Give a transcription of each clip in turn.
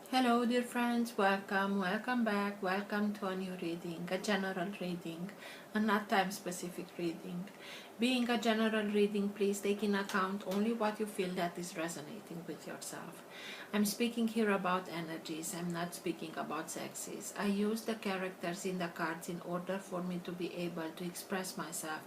Hello dear friends, welcome back, welcome to a new reading, a general reading, a not time specific reading. Being a general reading, please take in account only what you feel that is resonating with yourself. I'm speaking here about energies, I'm not speaking about sexes. I use the characters in the cards in order for me to be able to express myself,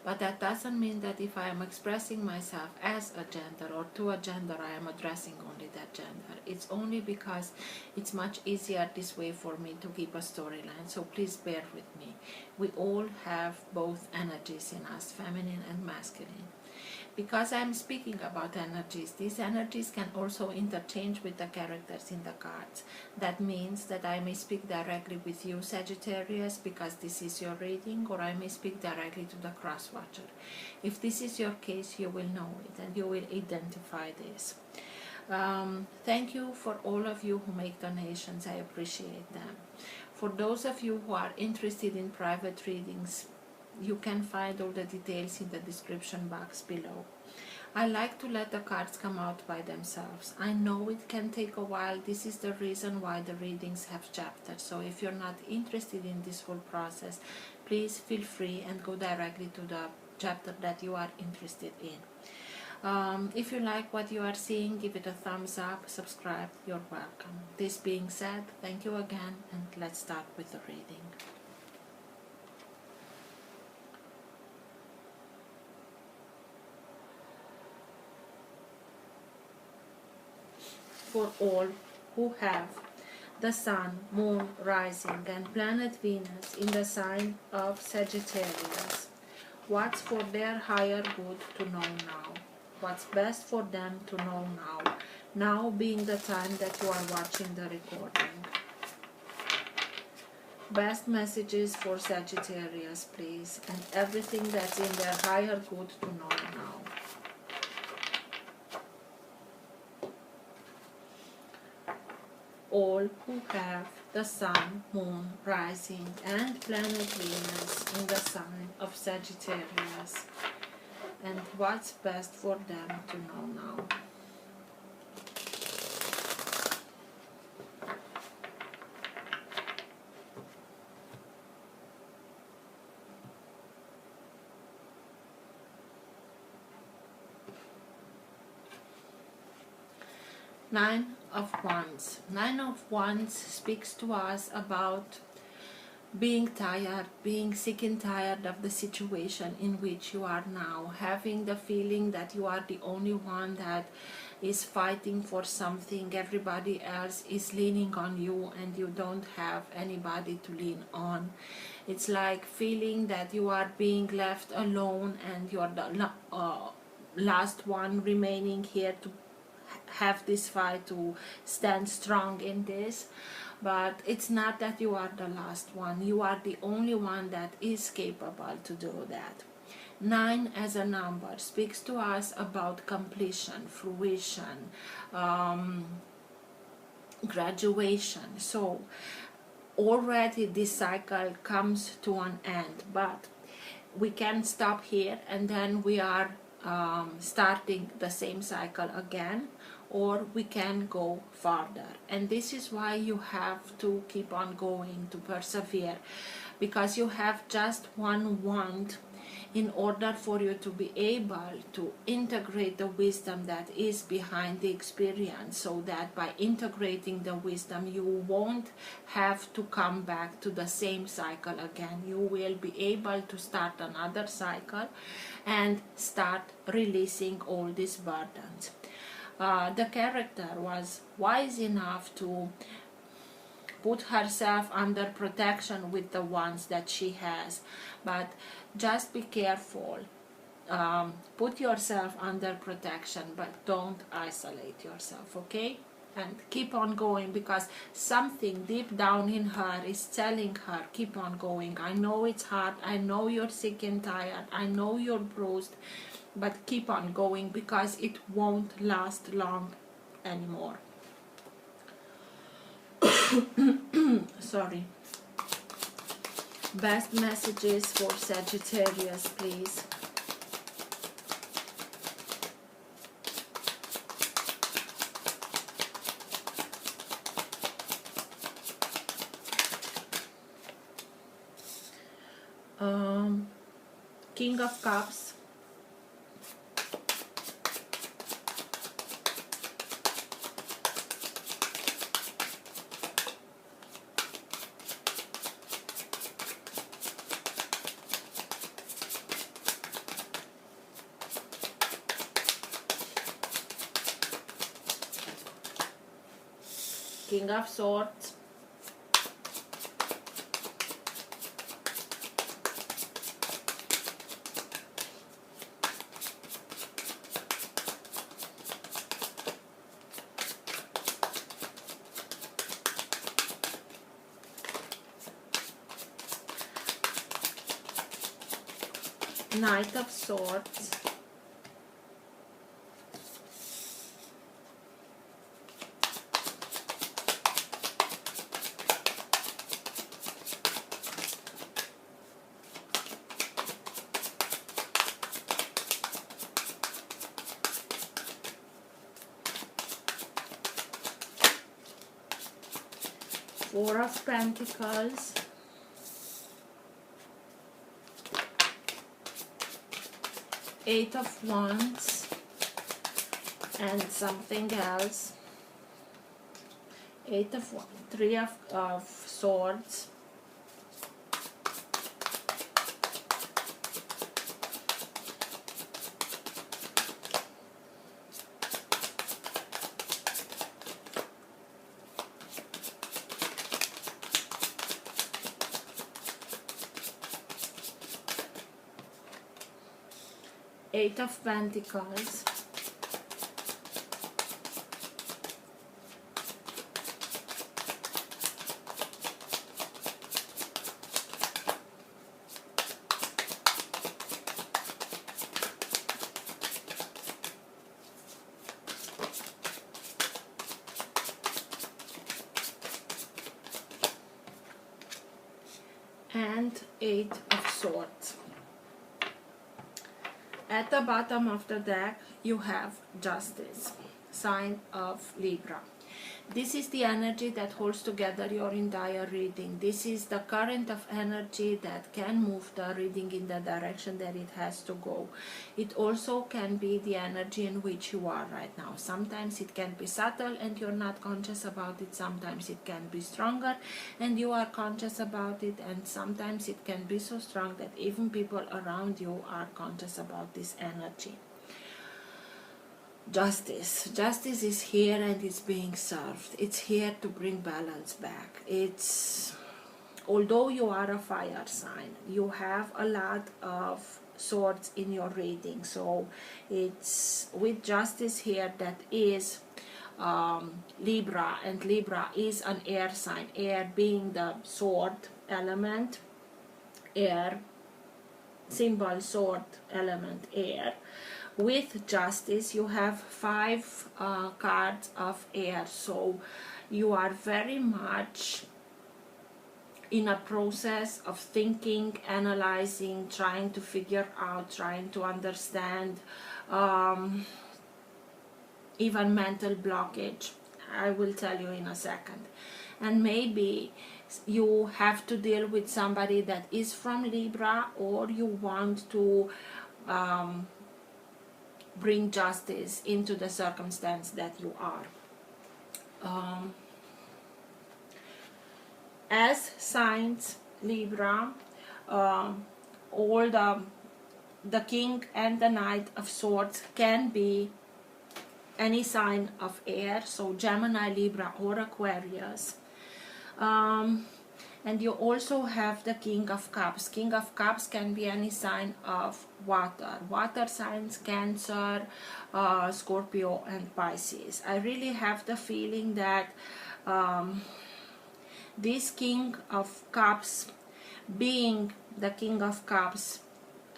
but that doesn't mean that if I am expressing myself as a gender or to a gender, I am addressing only that gender. It's only because it's much easier this way for me to keep a storyline, so please bear with me. We all have both energies in us, feminine and masculine. Because I'm speaking about energies, these energies can also interchange with the characters in the cards. That means that I may speak directly with you, Sagittarius, because this is your reading, or I may speak directly to the cross watcher. If this is your case, you will know it and you will identify this. Thank you for all of you who make donations. I appreciate them. For those of you who are interested in private readings, you can find all the details in the description box below. I like to let the cards come out by themselves. I know it can take a while. This is the reason why the readings have chapters. So if you're not interested in this whole process, please feel free and go directly to the chapter that you are interested in. If you like what you are seeing, give it a thumbs up, subscribe, you're welcome. This being said, thank you again, and let's start with the reading. For all who have the Sun, Moon, Rising, and planet Venus in the sign of Sagittarius, what's for their higher good to know now? What's best for them to know now? Now being the time that you are watching the recording. Best messages for Sagittarius, please, and everything that's in their higher good to know now. All who have the Sun, Moon, Rising, and planet Venus in the sign of Sagittarius, and what's best for them to know now. Nine of Wands. Nine of Wands speaks to us about being tired, being sick and tired of the situation in which you are now, having the feeling that you are the only one that is fighting for something, everybody else is leaning on you and you don't have anybody to lean on. It's like feeling that you are being left alone and you're the last one remaining here to have this fight, to stand strong in this. But it's not that you are the last one, you are the only one that is capable to do that. 9 as a number speaks to us about completion, fruition, graduation. So already this cycle comes to an end, but we can stop here and then we are starting the same cycle again, or we can go farther. And this is why you have to keep on going, to persevere, because you have just one wand in order for you to be able to integrate the wisdom that is behind the experience, so that by integrating the wisdom you won't have to come back to the same cycle again. You will be able to start another cycle and start releasing all these burdens. The character was wise enough to put herself under protection with the ones that she has, but just be careful. Put yourself under protection, but don't isolate yourself, okay? And keep on going, because something deep down in her is telling her, keep on going. I know it's hard, I know you're sick and tired, I know you're bruised, but keep on going, because it won't last long anymore. Sorry. Best messages for Sagittarius, please. King of Cups, King of Swords, Knight of Swords, Four of Pentacles, Eight of Wands, and something else. Three of Swords, Eight of Pentacles, and Eight of Swords. At the bottom of the deck, you have Justice, sign of Libra. This is the energy that holds together your entire reading. This is the current of energy that can move the reading in the direction that it has to go. It also can be the energy in which you are right now. Sometimes it can be subtle and you're not conscious about it. Sometimes it can be stronger and you are conscious about it. And sometimes it can be so strong that even people around you are conscious about this energy. Justice is here and it's being served. It's here to bring balance back. Although you are a fire sign, you have a lot of swords in your reading, so it's with Justice here that is Libra, and Libra is an air sign, air being the sword element, air symbol, sword element, air. With Justice, you have 5 cards of air, so you are very much in a process of thinking, analyzing, trying to figure out, trying to understand, even mental blockage. I will tell you in a second. And maybe you have to deal with somebody that is from Libra, or you want to bring justice into the circumstance that you are. As signs Libra, all the King and the Knight of Swords can be any sign of air, so Gemini, Libra, or Aquarius. And you also have the King of Cups. King of Cups can be any sign of water. Water signs, Cancer, Scorpio, and Pisces. I really have the feeling that this King of Cups, being the King of Cups,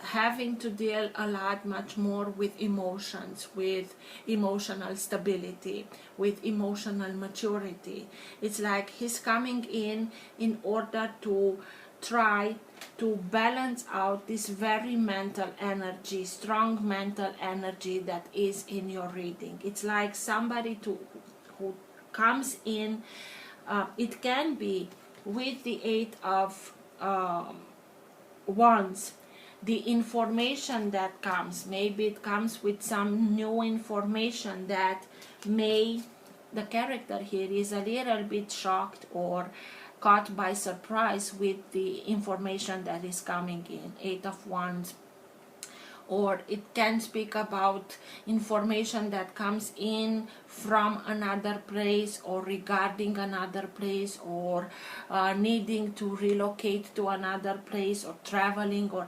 having to deal a lot much more with emotions, with emotional stability, with emotional maturity. It's like he's coming in order to try to balance out this very mental energy, strong mental energy that is in your reading. It's like somebody who comes in. It can be with the Eight of Wands, the information that comes, maybe it comes with some new information that the character here is a little bit shocked or caught by surprise with the information that is coming in. 8 of Wands. Or it can speak about information that comes in from another place or regarding another place, or needing to relocate to another place, or traveling, or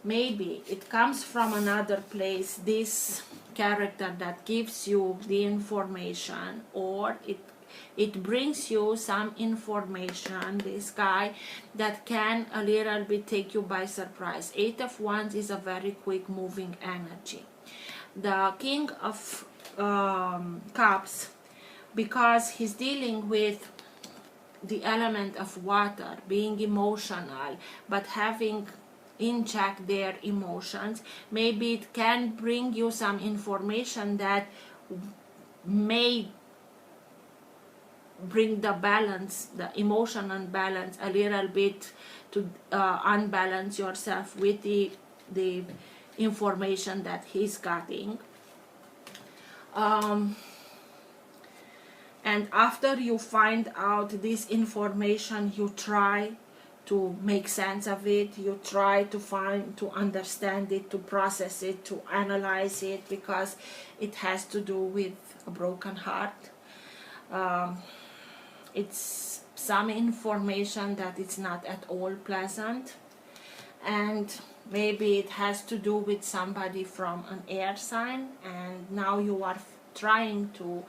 maybe it comes from another place, this character that gives you the information, or it brings you some information, this guy, that can a little bit take you by surprise. 8 of Wands is a very quick moving energy. The King of Cups, because he's dealing with the element of water, being emotional, but having in check their emotions, maybe it can bring you some information that may bring the balance, the emotional balance, a little bit to unbalance yourself with the information that he's getting. And after you find out this information, you try to make sense of it, you try to understand it, to process it, to analyze it, because it has to do with a broken heart. It's some information that it's not at all pleasant, and maybe it has to do with somebody from an air sign, and now you are trying to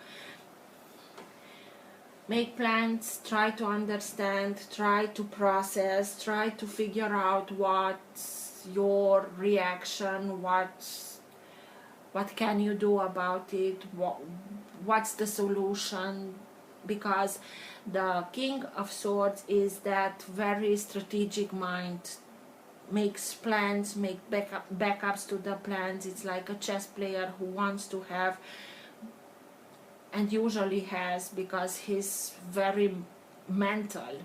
make plans, try to understand, try to process, try to figure out what's your reaction, what can you do about it, what's the solution, because the King of Swords is that very strategic mind, makes plans, make backups to the plans. It's like a chess player who wants to have, and usually has, because he's very mental,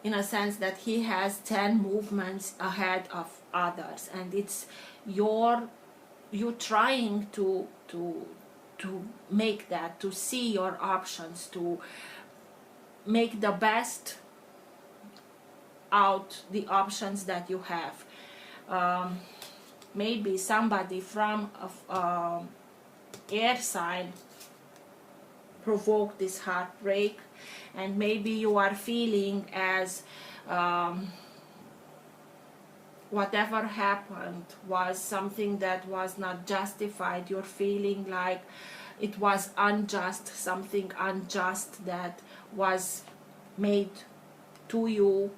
in a sense that he has 10 movements ahead of others, and it's you trying to make that, to see your options, to make the best out the options that you have. Maybe somebody from air sign provoked this heartbreak, and maybe you are feeling as whatever happened was something that was not justified. You're feeling like it was unjust, something unjust that was made to you.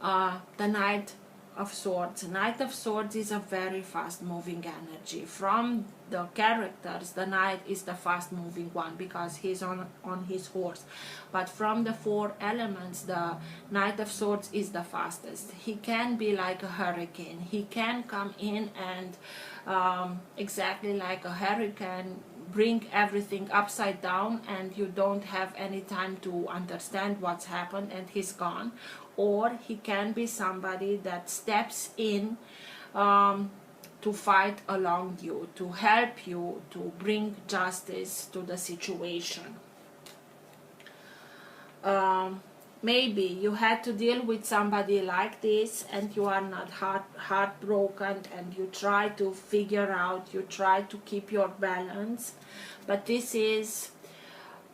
The Knight of Swords. Knight of Swords is a very fast moving energy. From the characters, the Knight is the fast moving one because he's on his horse, but from the 4 elements, the Knight of Swords is the fastest. He can be like a hurricane. He can come in and exactly like a hurricane bring everything upside down, and you don't have any time to understand what's happened, and he's gone. Or he can be somebody that steps in to fight along you, to help you, to bring justice to the situation. Maybe you had to deal with somebody like this, and you are not heartbroken, and you try to figure out, you try to keep your balance. But this is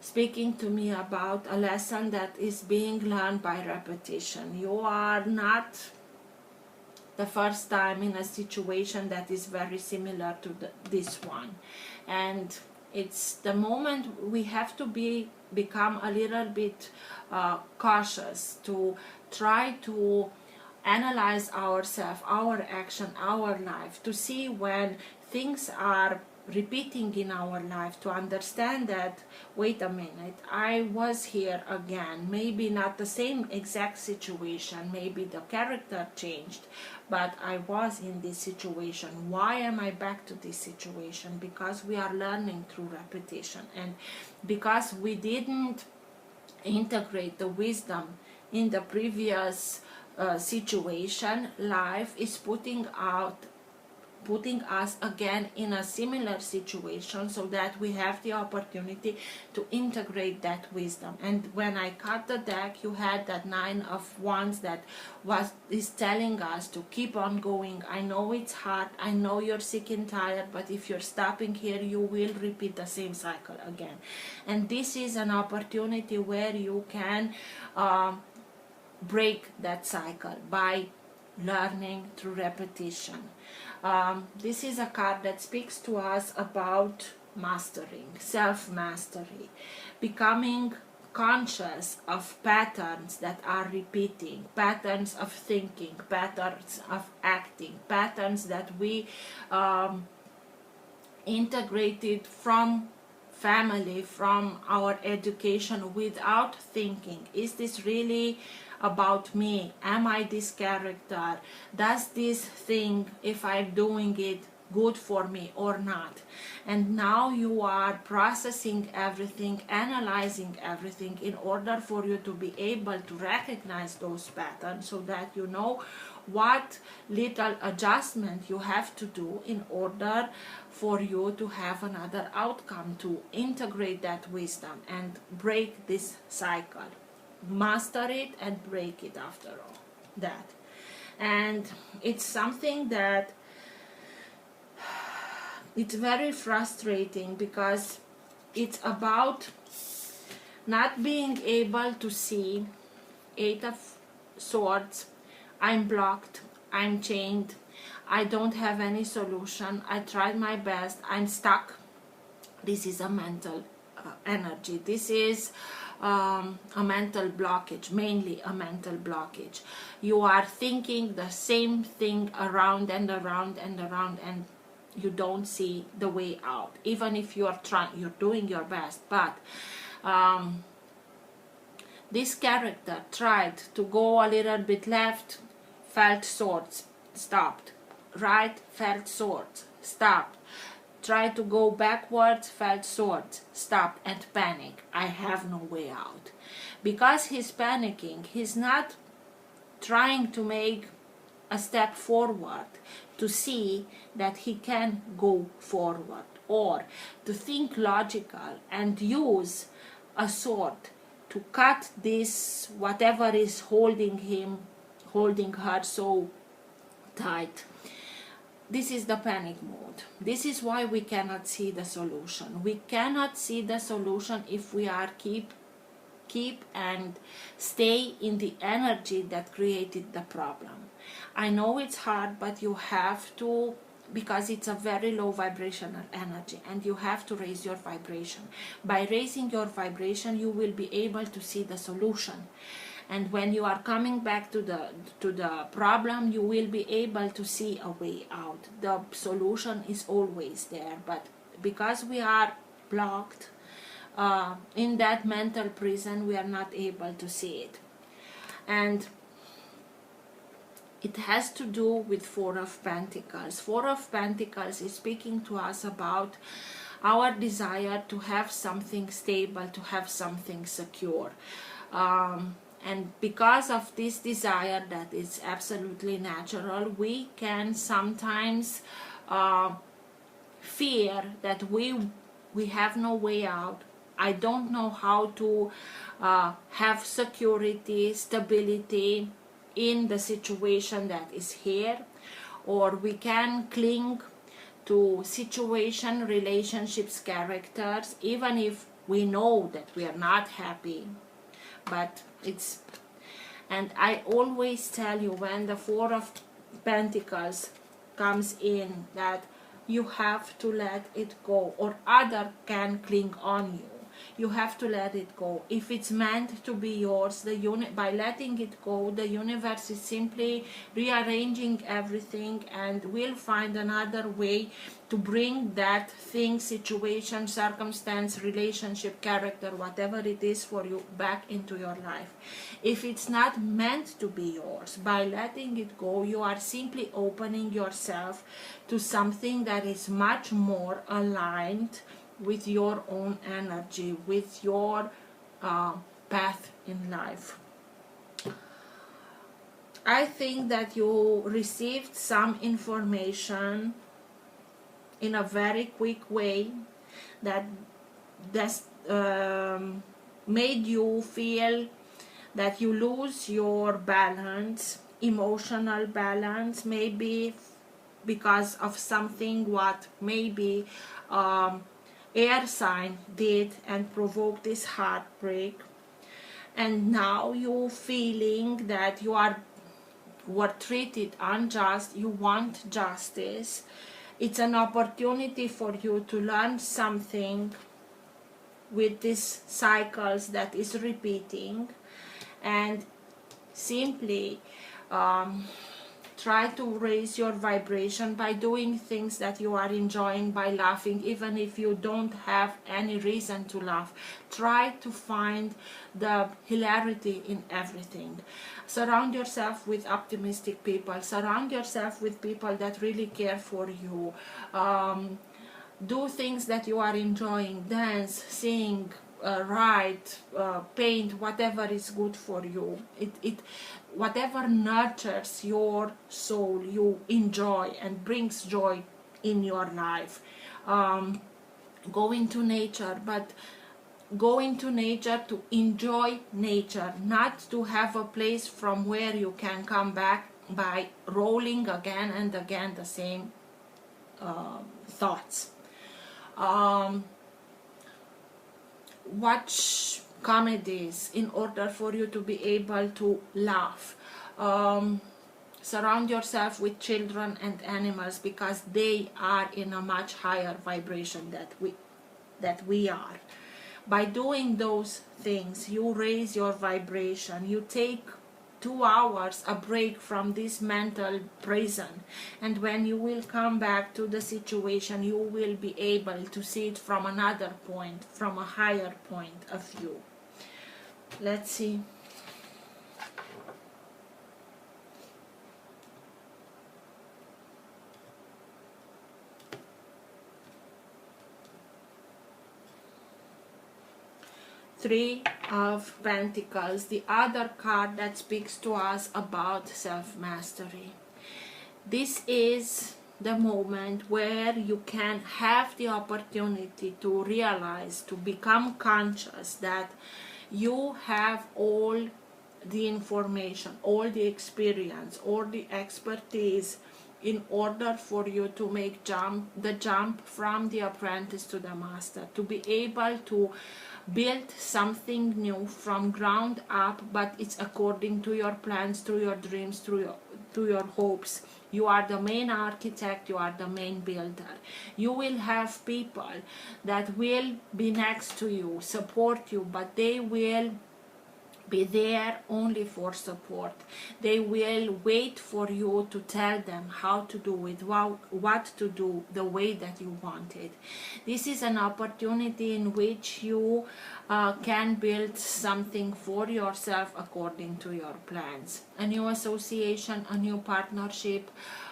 speaking to me about a lesson that is being learned by repetition. You are not the first time in a situation that is very similar to this one, and it's the moment we have to become a little bit cautious, to try to analyze ourselves, our action, our life, to see when things are repeating in our life, to understand that, wait a minute, I was here again. Maybe not the same exact situation, maybe the character changed, but I was in this situation. Why am I back to this situation? Because we are learning through repetition, and because we didn't integrate the wisdom in the previous situation, life is putting us again in a similar situation, so that we have the opportunity to integrate that wisdom. And when I cut the deck, you had that 9 of Wands that is telling us to keep on going. I know it's hard, I know you're sick and tired, but if you're stopping here, you will repeat the same cycle again. And this is an opportunity where you can break that cycle by learning through repetition. This is a card that speaks to us about mastering, self-mastery, becoming conscious of patterns that are repeating, patterns of thinking, patterns of acting, patterns that we integrated from family, from our education, without thinking, is this really about me? Am I this character? Does this thing, if I'm doing it, good for me or not? And now you are processing everything, analyzing everything, in order for you to be able to recognize those patterns, so that you know what little adjustment you have to do in order for you to have another outcome, to integrate that wisdom and break this cycle. Master it and break it after all that. And it's something that it's very frustrating, because it's about not being able to see 8 of Swords. I'm blocked, I'm chained, I don't have any solution, I tried my best, I'm stuck. This is a mental energy. This is a mental blockage, mainly a mental blockage. You are thinking the same thing around and around and around, and you don't see the way out, even if you're doing your best. But this character tried to go a little bit left, felt swords, stopped. Right, felt swords, stopped. Tried to go backwards, felt swords, stopped, and panic. I have no way out. Because he's panicking, he's not trying to make a step forward to see that he can go forward, or to think logical and use a sword to cut this, whatever is holding him, holding her so tight. This is the panic mode. This is why we cannot see the solution. We cannot see the solution if we are keep and stay in the energy that created the problem. I know it's hard, but you have to, because it's a very low vibrational energy, and you have to raise your vibration. By raising your vibration, you will be able to see the solution. And when you are coming back to the problem, you will be able to see a way out. The solution is always there, but because we are blocked in that mental prison, we are not able to see it. And it has to do with 4 of Pentacles. 4 of Pentacles is speaking to us about our desire to have something stable, to have something secure. And because of this desire that is absolutely natural, we can sometimes fear that we have no way out. I don't know how to have security, stability in the situation that is here. Or we can cling to situation, relationships, characters, even if we know that we are not happy. But it's, and I always tell you, when the 4 of Pentacles comes in, that you have to let it go, or other can cling on you. You have to let it go. If it's meant to be yours, by letting it go, the universe is simply rearranging everything, and will find another way to bring that thing, situation, circumstance, relationship, character, whatever it is for you, back into your life. If it's not meant to be yours, by letting it go, you are simply opening yourself to something that is much more aligned with your own energy, with your path in life. I think that you received some information in a very quick way that that's made you feel that you lose your balance, emotional balance, maybe because of something what maybe air sign did and provoked this heartbreak, and now you feeling that you were treated unjust, you want justice. It's an opportunity for you to learn something with these cycles that is repeating, and simply try to raise your vibration by doing things that you are enjoying, by laughing even if you don't have any reason to laugh. Try to find the hilarity in everything. Surround yourself with optimistic people, surround yourself with people that really care for you. Do things that you are enjoying, dance, sing, write, paint, whatever is good for you. Whatever nurtures your soul, you enjoy and brings joy in your life. Go into nature, but go into nature to enjoy nature, not to have a place from where you can come back by rolling again and again the same thoughts. Watch comedies in order for you to be able to laugh. Surround yourself with children and animals because they are in a much higher vibration that we are. By doing those things, you raise your vibration. You take 2 hours a break from this mental prison, and when you will come back to the situation, you will be able to see it from another point, from a higher point of view. Let's see. Three of Pentacles, the other card that speaks to us about self-mastery. This is the moment where you can have the opportunity to realize, to become conscious that you have all the information, all the experience, all the expertise in order for you to make the jump from the apprentice to the master, to be able to build something new from ground up, but it's according to your plans, through your dreams, through your hopes. You are the main architect, you are the main builder. You will have people that will be next to you, support you, but they will be there only for support. They will wait for you to tell them how to do it, what to do the way that you want it. This is an opportunity in which you can build something for yourself according to your plans. A new association, a new partnership,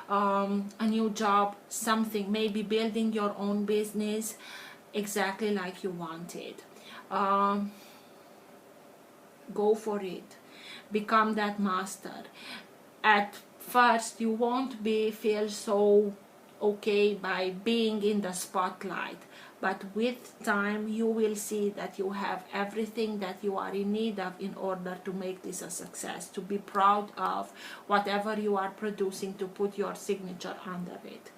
a new job, something, maybe building your own business exactly like you wanted. Go for it. Become that master. At first you won't feel so okay by being in the spotlight, but with time you will see that you have everything that you are in need of in order to make this a success, to be proud of whatever you are producing, to put your signature under it.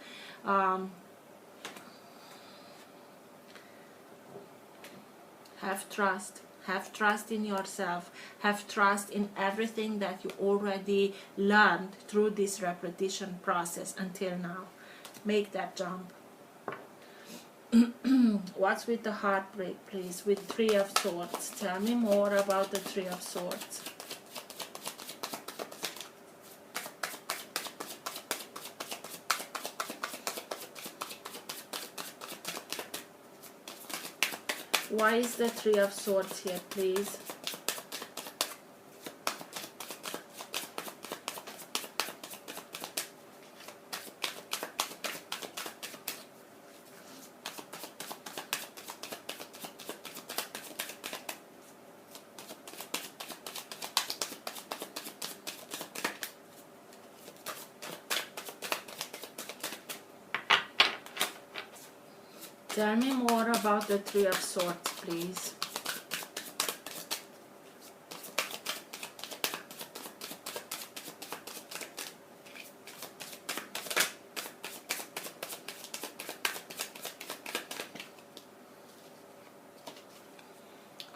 Have trust. Have trust in yourself. Have trust in everything that you already learned through this repetition process until now. Make that jump. What's with the heartbreak, please? With Three of Swords. Tell me more about the Three of Swords. Why is the Three of Swords here, please? Tell me more about the Three of Swords, please.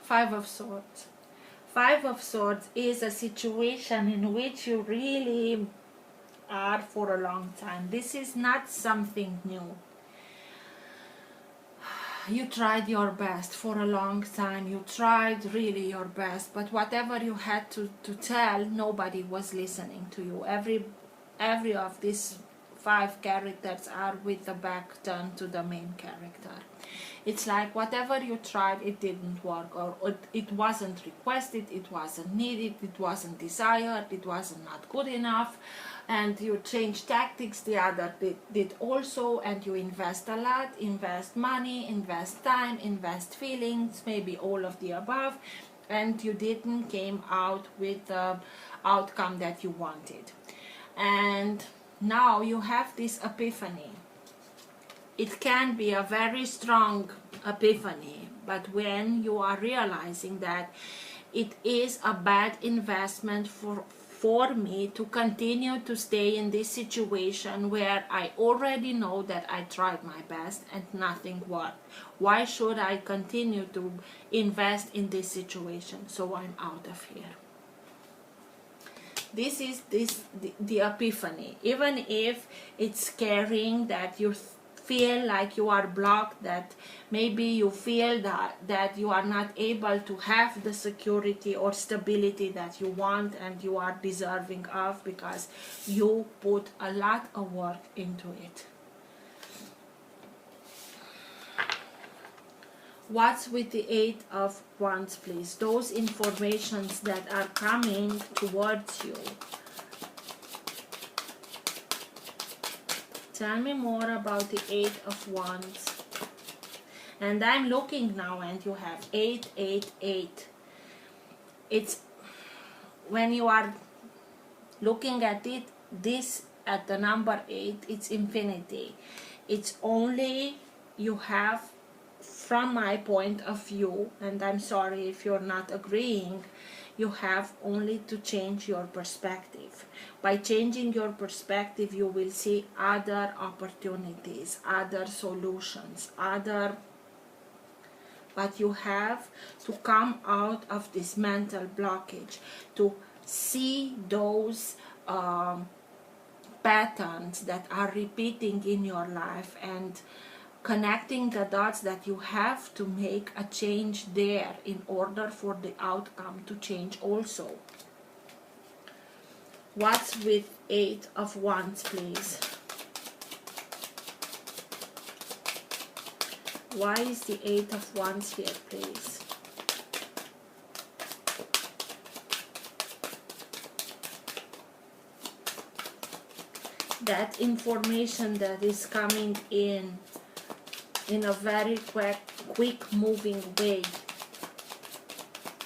Five of Swords. Five of Swords is a situation in which you really are for a long time. This is not something new. You tried your best for a long time. You tried really your best, but whatever you had to tell, nobody was listening to you. Every of these five characters are with the back turned to the main character. It's like whatever you tried, it didn't work, or it wasn't requested, it wasn't needed, it wasn't desired, it wasn't not good enough, and you changed tactics, the other did also, and you invest a lot, invest money, invest time, invest feelings, maybe all of the above, and you didn't came out with the outcome that you wanted. And now you have this epiphany. It can be a very strong epiphany, but when you are realizing that it is a bad investment for me to continue to stay in this situation where I already know that I tried my best and nothing worked. Why should I continue to invest in this situation? So I'm out of here. This is the epiphany. Even if it's scaring that you feel like you are blocked, that maybe you feel that you are not able to have the security or stability that you want and you are deserving of, because you put a lot of work into it. What's with the Eight of Wands, please? Those informations that are coming towards you. Tell me more about the Eight of Wands. And I'm looking now and you have 888. It's when you are looking at it, this at the number 8, it's infinity. It's only you have, from my point of view, and I'm sorry if you're not agreeing, you have only to change your perspective. By changing your perspective, you will see other opportunities, other solutions, but you have to come out of this mental blockage, to see those patterns that are repeating in your life and connecting the dots that you have to make a change there in order for the outcome to change also. What's with Eight of Wands, please? Why is the Eight of Wands here, please? That information that is coming in a very quick moving way,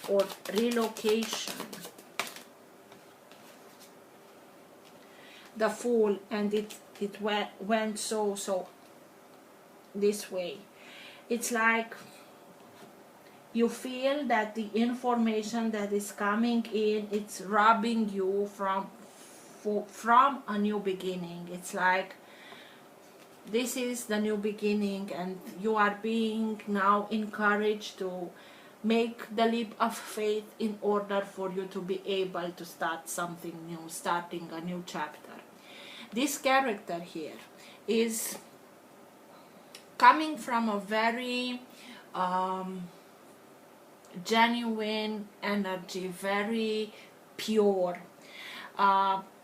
or relocation. The Fool, and it went so this way. It's like you feel that the information that is coming in, it's robbing you from a new beginning. It's like this is the new beginning and you are being now encouraged to make the leap of faith in order for you to be able to start something new, starting a new chapter. This character here is coming from a very genuine energy, very pure.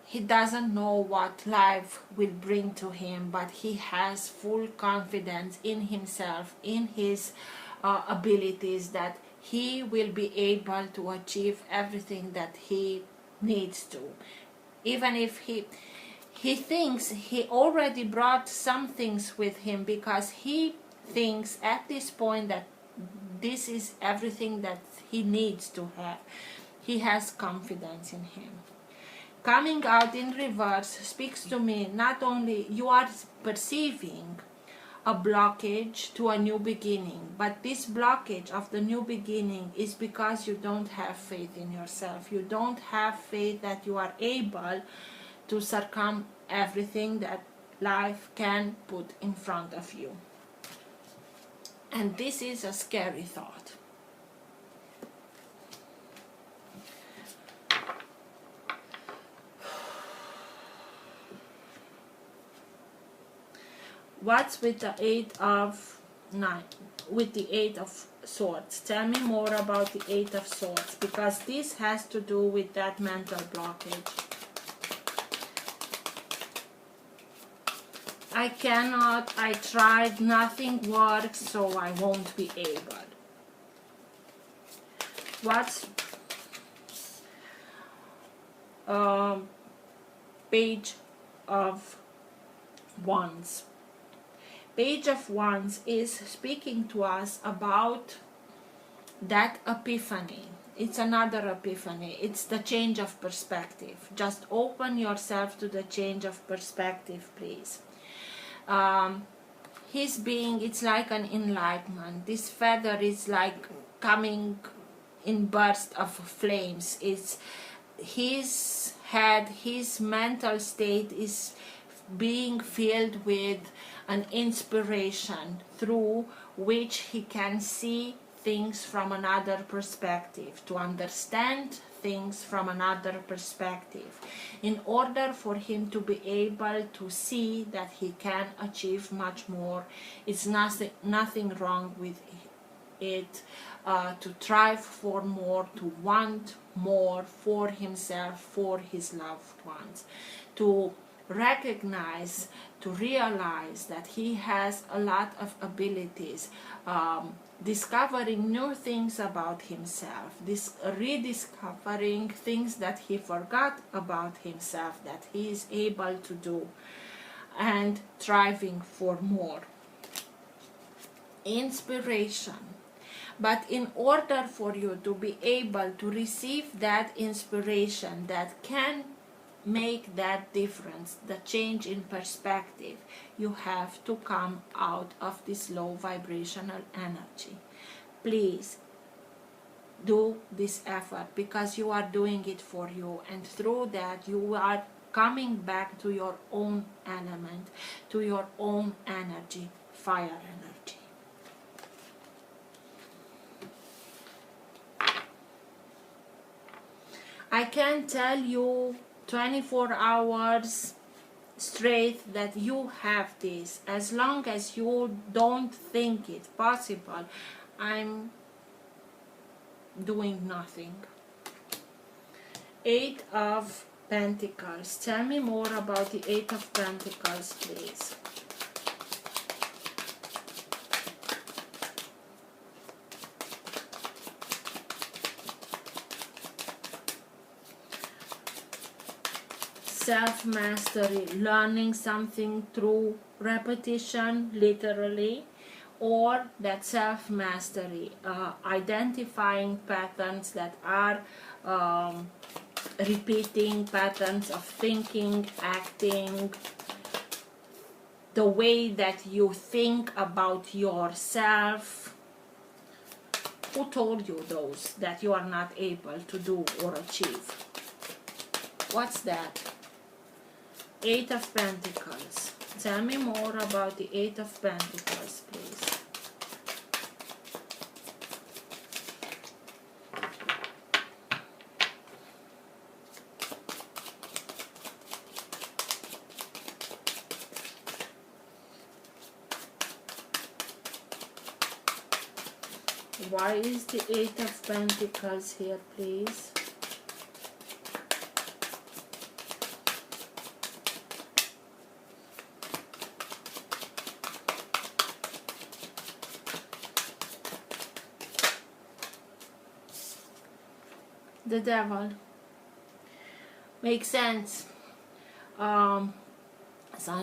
He doesn't know what life will bring to him, but he has full confidence in himself, in his abilities, that he will be able to achieve everything that he needs to. Even if he thinks he already brought some things with him, because he thinks at this point that this is everything that he needs to have. He has confidence in him. Coming out in reverse speaks to me, not only you are perceiving a blockage to a new beginning, but this blockage of the new beginning is because you don't have faith in yourself. You don't have faith that you are able to circum everything that life can put in front of you. And this is a scary thought. What's with the Eight of Swords? Tell me more about the Eight of Swords, because this has to do with that mental blockage. I cannot, I tried, nothing works, so I won't be able. What's Page of Wands? Page of Wands is speaking to us about that epiphany. It's another epiphany. It's the change of perspective. Just open yourself to the change of perspective, please. His being, it's like an enlightenment. This feather is like coming in burst of flames. It's his head, his mental state is being filled with an inspiration through which he can see things from another perspective, to understand things from another perspective, in order for him to be able to see that he can achieve much more. It's nothing wrong with it, to strive for more, to want more for himself, for his loved ones, to recognize, to realize that he has a lot of abilities, discovering new things about himself, rediscovering things that he forgot about himself that he is able to do, and striving for more. Inspiration. But in order for you to be able to receive that inspiration that can make that difference, the change in perspective, you have to come out of this low vibrational energy. Please do this effort, because you are doing it for you, and through that you are coming back to your own element, to your own energy, fire energy. I can tell you 24 hours straight that you have this. As long as you don't think it possible, I'm doing nothing. Eight of Pentacles. Tell me more about the Eight of Pentacles, please. Self-mastery, learning something through repetition, literally, or that self-mastery, identifying patterns that are repeating patterns of thinking, acting, the way that you think about yourself. Who told you those that you are not able to do or achieve? What's that? Eight of Pentacles. Tell me more about the Eight of Pentacles, please. Why is the Eight of Pentacles here, please? The Devil. Makes sense. Sign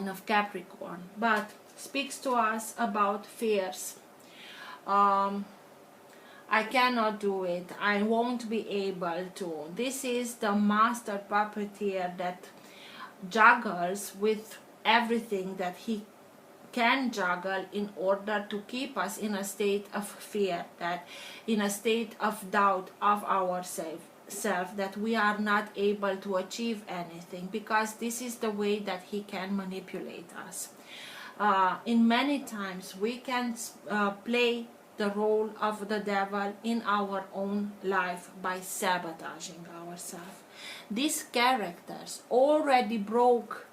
of Capricorn, but speaks to us about fears. I cannot do it. I won't be able to. This is the master puppeteer that juggles with everything that he can juggle in order to keep us in a state of fear, that in a state of doubt of ourselves, that we are not able to achieve anything, because this is the way that he can manipulate us. In many times we can play the role of the devil in our own life by sabotaging ourselves. These characters already broke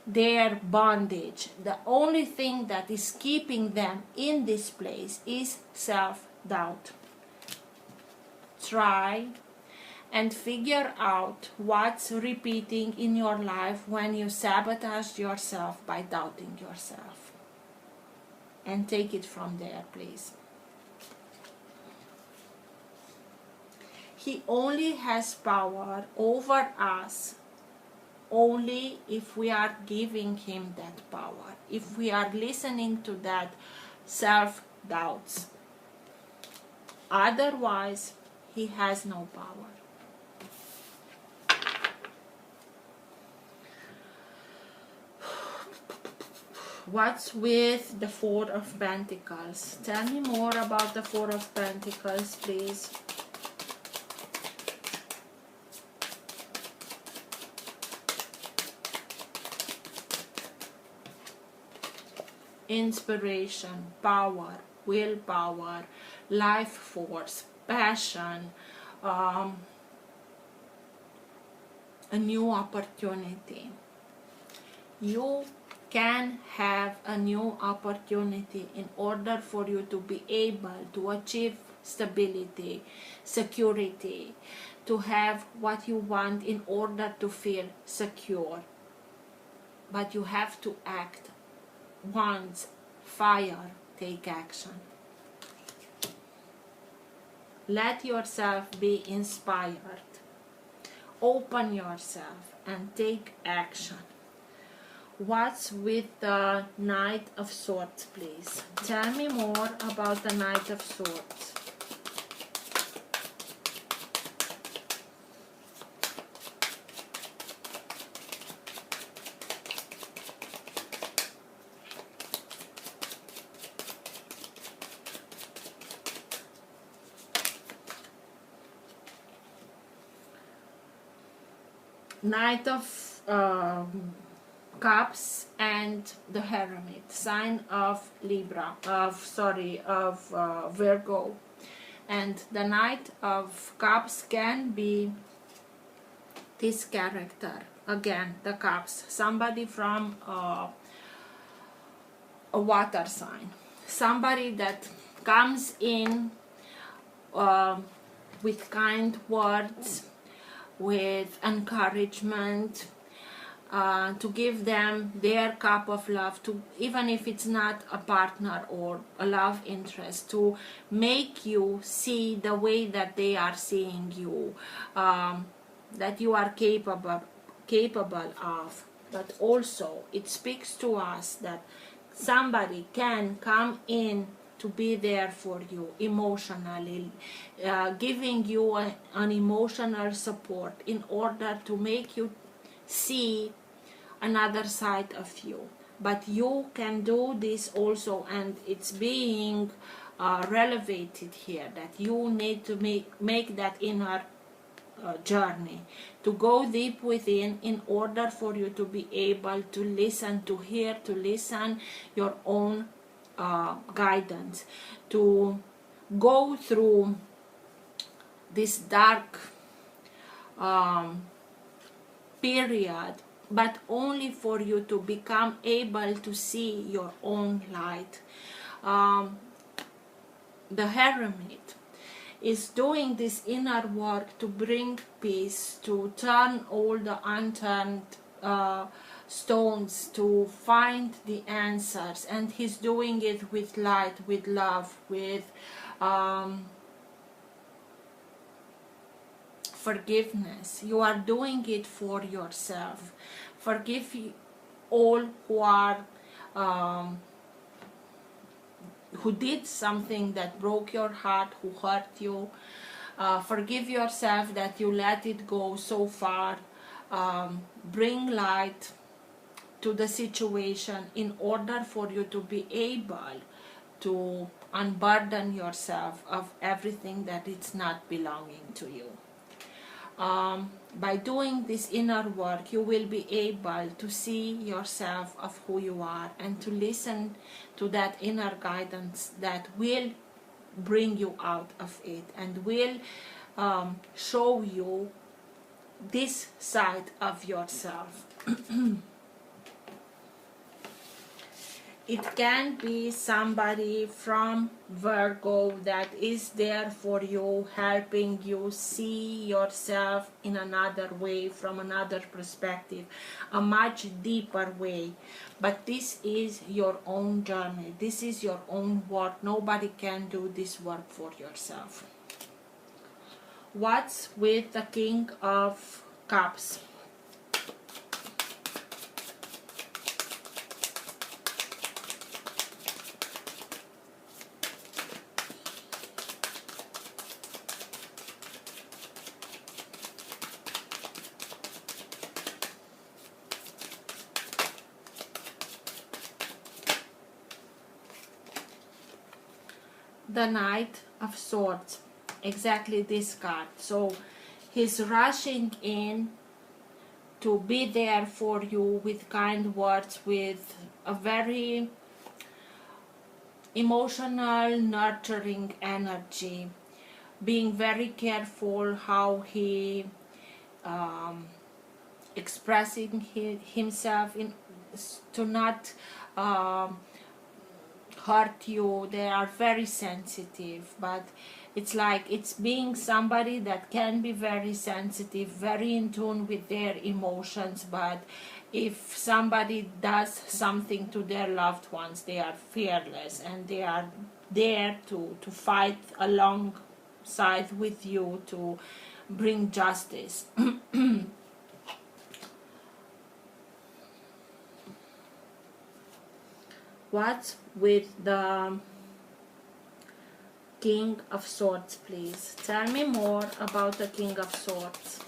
their bondage. The only thing that is keeping them in this place is self-doubt. Try and figure out what's repeating in your life when you sabotage yourself by doubting yourself. And take it from there, please. He only has power over us only if we are giving him that power, if we are listening to that self-doubts. Otherwise, he has no power. What's with the Four of Pentacles? Tell me more about the Four of Pentacles, please. Inspiration, power, willpower, life force, passion, a new opportunity. You can have a new opportunity in order for you to be able to achieve stability, security, to have what you want in order to feel secure. But you have to act. Once fire, take action. Let yourself be inspired. Open yourself and take action. What's with the Knight of Swords, please? Tell me more about the Knight of Swords. Knight of Cups and the Hermit, sign of Virgo. And the Knight of Cups can be this character, again, the Cups, somebody from a water sign, somebody that comes in with kind words, with encouragement, to give them their cup of love, to, even if it's not a partner or a love interest, to make you see the way that they are seeing you, that you are capable of. But also it speaks to us that somebody can come in to be there for you emotionally, giving you an emotional support in order to make you see another side of you. But you can do this also, and it's being relevated here, that you need to make that inner journey, to go deep within in order for you to be able to listen, to hear, to listen your own guidance, to go through this dark period, but only for you to become able to see your own light. The Hermit is doing this inner work to bring peace, to turn all the unturned stones, to find the answers, and he's doing it with light, with love, with forgiveness. You are doing it for yourself. Forgive all who are who did something that broke your heart, who hurt you. Forgive yourself that you let it go so far. Bring light to the situation in order for you to be able to unburden yourself of everything that it's not belonging to you. By doing this inner work, you will be able to see yourself of who you are and to listen to that inner guidance that will bring you out of it and will show you this side of yourself. It can be somebody from Virgo that is there for you, helping you see yourself in another way, from another perspective, a much deeper way. But this is your own journey. This is your own work. Nobody can do this work for yourself. What's with the King of Cups? The Knight of Swords, exactly this card. So he's rushing in to be there for you with kind words, with a very emotional, nurturing energy, being very careful how he expressing himself in to not hurt you. They are very sensitive, but it's like it's being somebody that can be very sensitive, very in tune with their emotions, but if somebody does something to their loved ones, they are fearless and they are there to fight alongside with you to bring justice. What's with the King of Swords, please? Tell me more about the King of Swords.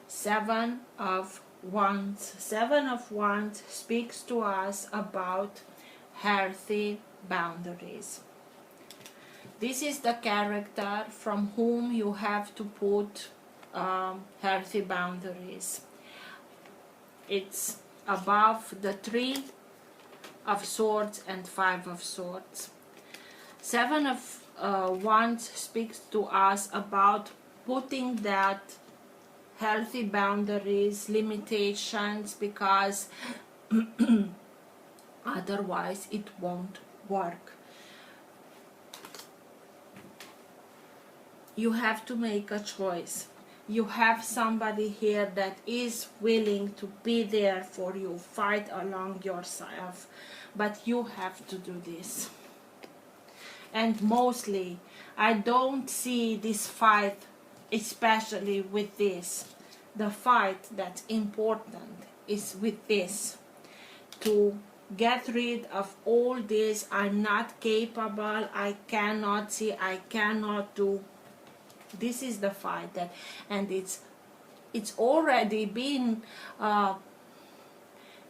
Seven of Wands. Seven of Wands speaks to us about healthy boundaries. This is the character from whom you have to put healthy boundaries. It's above the 3 of Swords and 5 of Swords. Seven of Wands speaks to us about putting that healthy boundaries, limitations, because otherwise it won't work. You have to make a choice. You have somebody here that is willing to be there for you, fight along yourself, but you have to do this. And mostly, I don't see this fight, especially with this. The fight that's important is with this. To get rid of all this, I'm not capable, I cannot see, I cannot do. This is the fight that, and it's already been,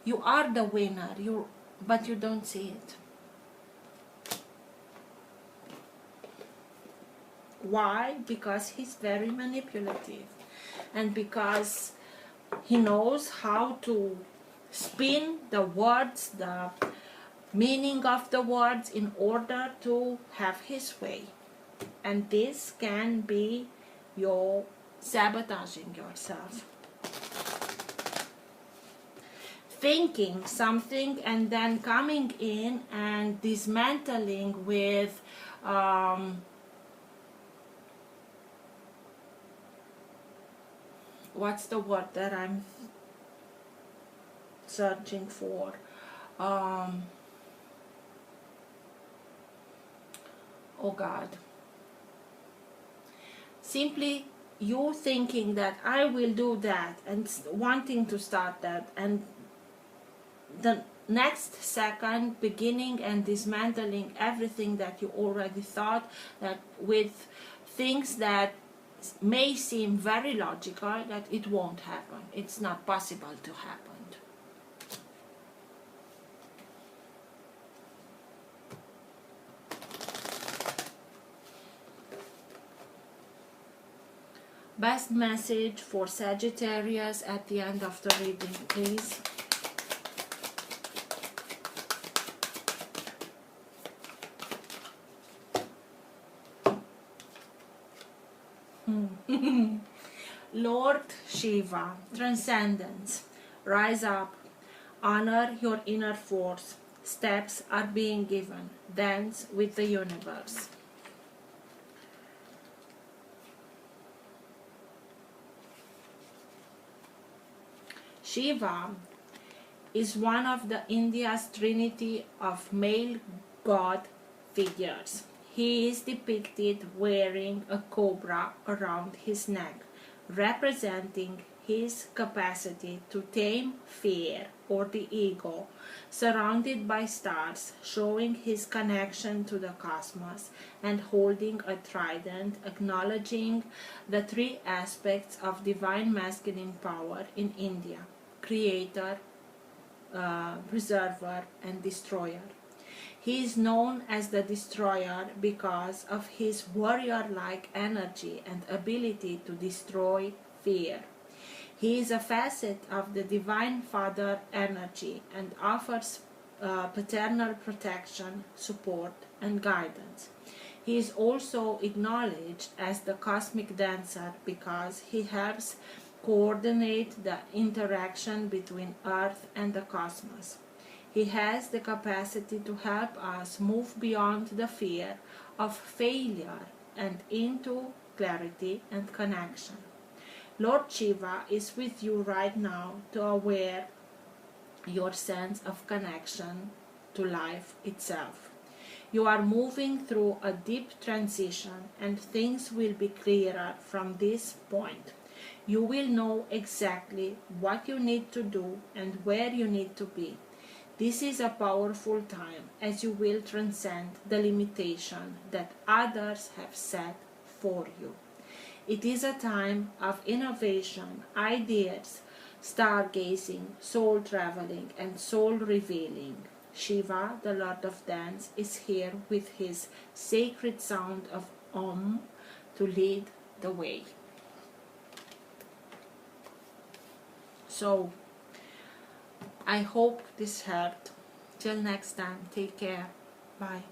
you are the winner, but you don't see it. Why? Because he's very manipulative, and because he knows how to spin the words, the meaning of the words, in order to have his way. And this can be your sabotaging yourself, thinking something and then coming in and dismantling with what's the word that I'm searching for? Oh God. Simply you thinking that I will do that and wanting to start that, and the next second beginning and dismantling everything that you already thought, that with things that may seem very logical, that it won't happen, it's not possible to happen. Best message for Sagittarius at the end of the reading, please. Lord Shiva, transcendence, rise up, honor your inner force, steps are being given, dance with the universe. Shiva is one of the India's trinity of male god figures. He is depicted wearing a cobra around his neck, representing his capacity to tame fear or the ego, surrounded by stars, showing his connection to the cosmos, and holding a trident, acknowledging the three aspects of divine masculine power in India: creator, preserver, and destroyer. He is known as the destroyer because of his warrior-like energy and ability to destroy fear. He is a facet of the Divine Father energy and offers paternal protection, support, and guidance. He is also acknowledged as the cosmic dancer because he helps coordinate the interaction between Earth and the cosmos. He has the capacity to help us move beyond the fear of failure and into clarity and connection. Lord Shiva is with you right now to aware your sense of connection to life itself. You are moving through a deep transition, and things will be clearer from this point. You will know exactly what you need to do and where you need to be. This is a powerful time, as you will transcend the limitation that others have set for you. It is a time of innovation, ideas, stargazing, soul traveling, and soul revealing. Shiva, the Lord of Dance, is here with his sacred sound of Om to lead the way. So, I hope this helped. Till next time, take care. Bye.